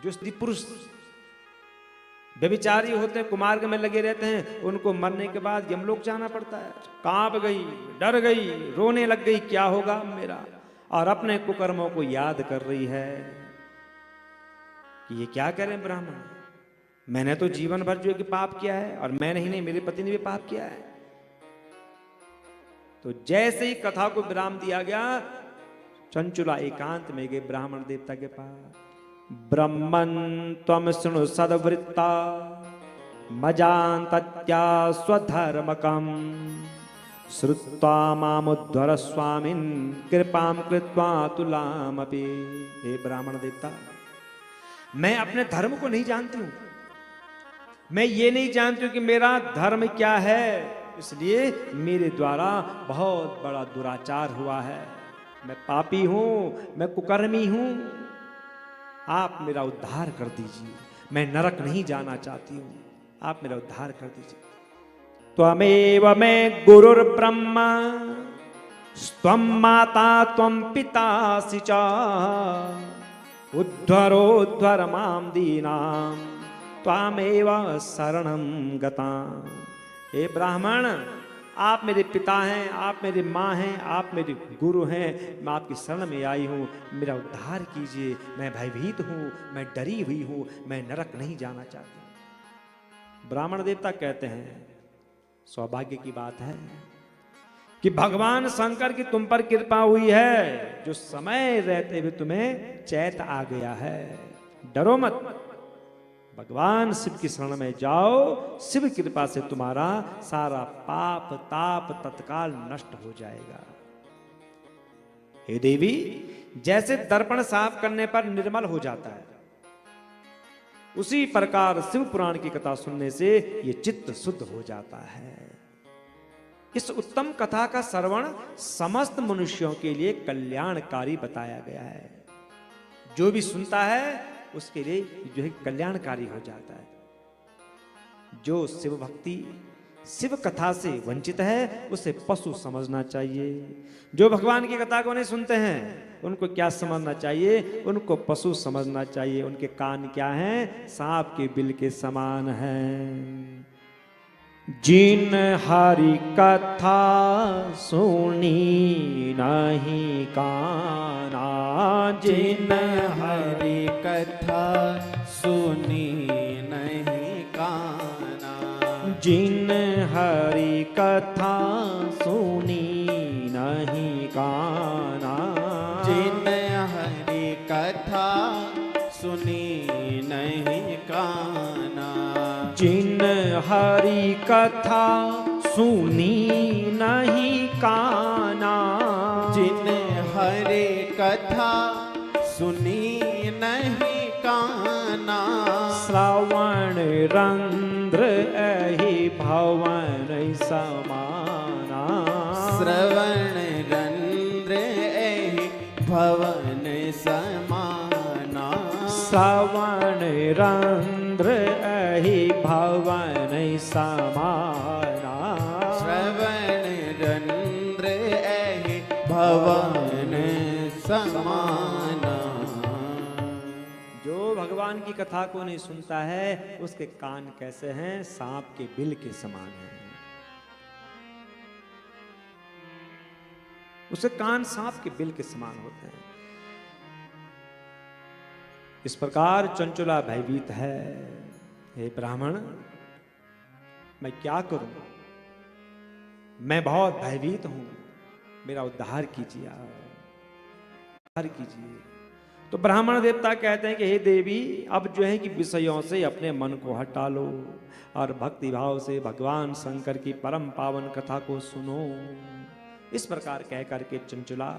जो स्त्री पुरुष व्यभिचारी होते हैं, कुमार्ग में लगे रहते हैं, उनको मरने के बाद यमलोक जाना पड़ता है। कांप गई, डर गई, रोने लग गई, क्या होगा मेरा, और अपने कुकर्मों को याद कर रही है कि ये क्या करें ब्राह्मण, मैंने तो जीवन भर जो है कि पाप किया है, और मैं नहीं मेरे पति ने भी पाप किया है। तो जैसे ही कथा को विराम दिया गया, चंचुला एकांत में गए ब्राह्मण देवता के पास। ब्रह्मन् त्वं शृणु सद्वृत्ता मजान्तत्या स्वधर्मकम् श्रुत्वा मामुद्धर स्वामिन् कृपां कृत्वा तुलामपि। हे ब्राह्मण देवता, मैं अपने धर्म को नहीं जानती हूं, मैं ये नहीं जानती हूं कि मेरा धर्म क्या है, इसलिए मेरे द्वारा बहुत बड़ा दुराचार हुआ है, मैं पापी हूं, मैं कुकर्मी हूं, आप मेरा उद्धार कर दीजिए, मैं नरक नहीं जाना चाहती हूं, आप मेरा उद्धार कर दीजिए। त्वमेव मे गुरुर्ब्रह्मा त्वं माता त्वं पितासि च उद्धरोद्धर मां दीनां त्वमेव शरणं गतां। हे ब्राह्मण, आप मेरे पिता हैं, आप मेरे माँ हैं, आप मेरे गुरु हैं, मैं आपकी शरण में आई हूँ, मेरा उद्धार कीजिए, मैं भयभीत हूँ, मैं डरी हुई हूँ, मैं नरक नहीं जाना चाहती। ब्राह्मण देवता कहते हैं, सौभाग्य की बात है कि भगवान शंकर की तुम पर कृपा हुई है, जो समय रहते हुए तुम्हें चैत आ गया है, डरो मत, भगवान शिव की शरण में जाओ, शिव की कृपा से तुम्हारा सारा पाप ताप तत्काल नष्ट हो जाएगा। हे देवी, जैसे दर्पण साफ करने पर निर्मल हो जाता है, उसी प्रकार शिव पुराण की कथा सुनने से ये चित्त शुद्ध हो जाता है। इस उत्तम कथा का श्रवण समस्त मनुष्यों के लिए कल्याणकारी बताया गया है। जो भी सुनता है उसके लिए जो है कल्याणकारी हो जाता है। जो शिव भक्ति शिव कथा से वंचित है, उसे पशु समझना चाहिए। जो भगवान की कथा को नहीं सुनते हैं, उनको क्या समझना चाहिए, उनको पशु समझना चाहिए। उनके कान क्या हैं, सांप के बिल के समान हैं। जिन हरि कथा सुनी नहीं काना, जिन हरि कथा सुनी नहीं काना, जिन हरि कथा सुनी नहीं काना, जिन हरि कथा सुनी नहीं काना, जिन हरि कथा सुनी नहीं काना, जिन हरि कथा सुनी नहीं काना, श्रवण रंध्र एहि भवन समाना, श्रवण रंध्र एहि भवन समाना, श्रवण रंध्र एहि भवन समाना, श्रवण रंध्र एहि भवन समाना। जो भगवान की कथा को नहीं सुनता है, उसके कान कैसे हैं, सांप के बिल के समान हैं। उसके कान सांप के बिल के समान होते हैं। इस प्रकार चंचुला भयभीत है। हे ब्राह्मण, मैं क्या करूं, मैं बहुत भयभीत हूं, मेरा उद्धार कीजिए, उद्धार कीजिए। तो ब्राह्मण देवता कहते हैं कि हे देवी, अब जो है कि विषयों से अपने मन को हटा लो और भक्ति भाव से भगवान शंकर की परम पावन कथा को सुनो। इस प्रकार कह करके चंचुला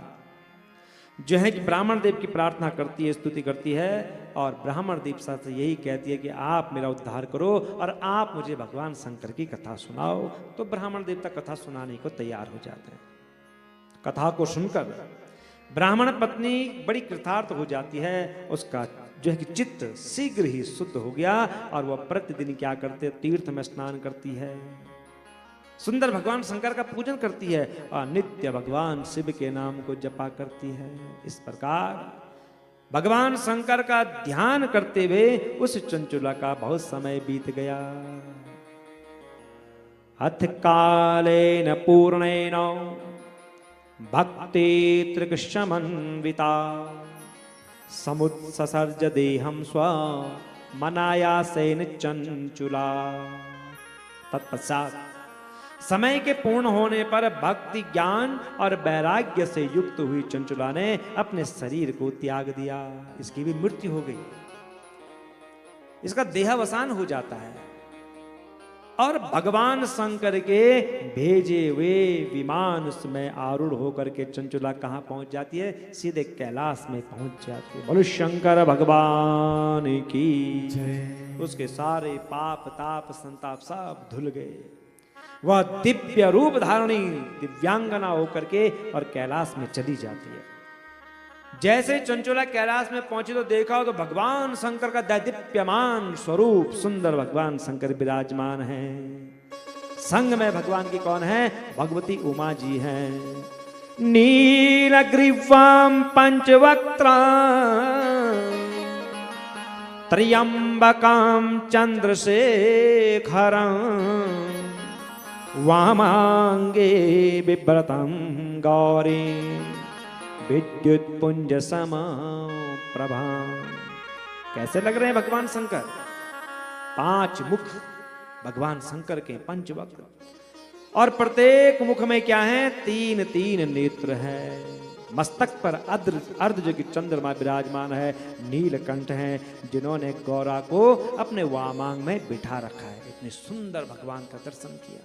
जो है कि ब्राह्मण देव की प्रार्थना करती है, स्तुति करती है, और ब्राह्मण देव से यही कहती है कि आप मेरा उद्धार करो और आप मुझे भगवान शंकर की कथा सुनाओ। तो ब्राह्मण देवता कथा सुनाने को तैयार हो जाते हैं। कथा को सुनकर ब्राह्मण पत्नी बड़ी कृतार्थ हो जाती है। उसका जो है कि चित्त शीघ्र ही शुद्ध हो गया और वह प्रतिदिन क्या करते, तीर्थ में स्नान करती है, सुंदर भगवान शंकर का पूजन करती है और नित्य भगवान शिव के नाम को जपा करती है। इस प्रकार भगवान शंकर का ध्यान करते हुए उस चंचुला का बहुत समय बीत गया। अथ कालेन पूर्णेन भक्ति त्रिकशमन्विता समुत्ससर्ज देहं स्व मनायासेन चंचुला। तत्पश्चात समय के पूर्ण होने पर भक्ति ज्ञान और वैराग्य से युक्त हुई चंचुला ने अपने शरीर को त्याग दिया। इसकी भी मृत्यु हो गई, इसका देहावसान हो जाता है और भगवान शंकर के भेजे हुए विमान में आरूढ़ होकर के चंचुला कहां पहुंच जाती है? सीधे कैलाश में पहुंच जाती है। बोलो शंकर भगवान की जय। उसके सारे पाप ताप संताप सब धुल गए। वह दिव्य रूप धारणी दिव्यांगना होकर के और कैलाश में चली जाती है। जैसे चंचुला कैलाश में पहुंची तो देखा तो भगवान शंकर का दैदीप्यमान स्वरूप सुंदर भगवान शंकर विराजमान हैं। संग में भगवान की कौन है? भगवती उमा जी हैं। नीलग्रीवां पंचवक्त्रां त्र्यंबकां चंद्रशेखरं वामांगे बिभ्रतं गौरी विद्युत पुंज समा प्रभा। कैसे लग रहे हैं भगवान शंकर? 5 मुख भगवान शंकर के, पंचवक्त्र, और प्रत्येक मुख में क्या है? 3 नेत्र है। मस्तक पर अर्धजग चंद्रमा विराजमान है। नीलकंठ है, जिन्होंने गौरा को अपने वामांग में बिठा रखा है। इतने सुंदर भगवान का दर्शन किया।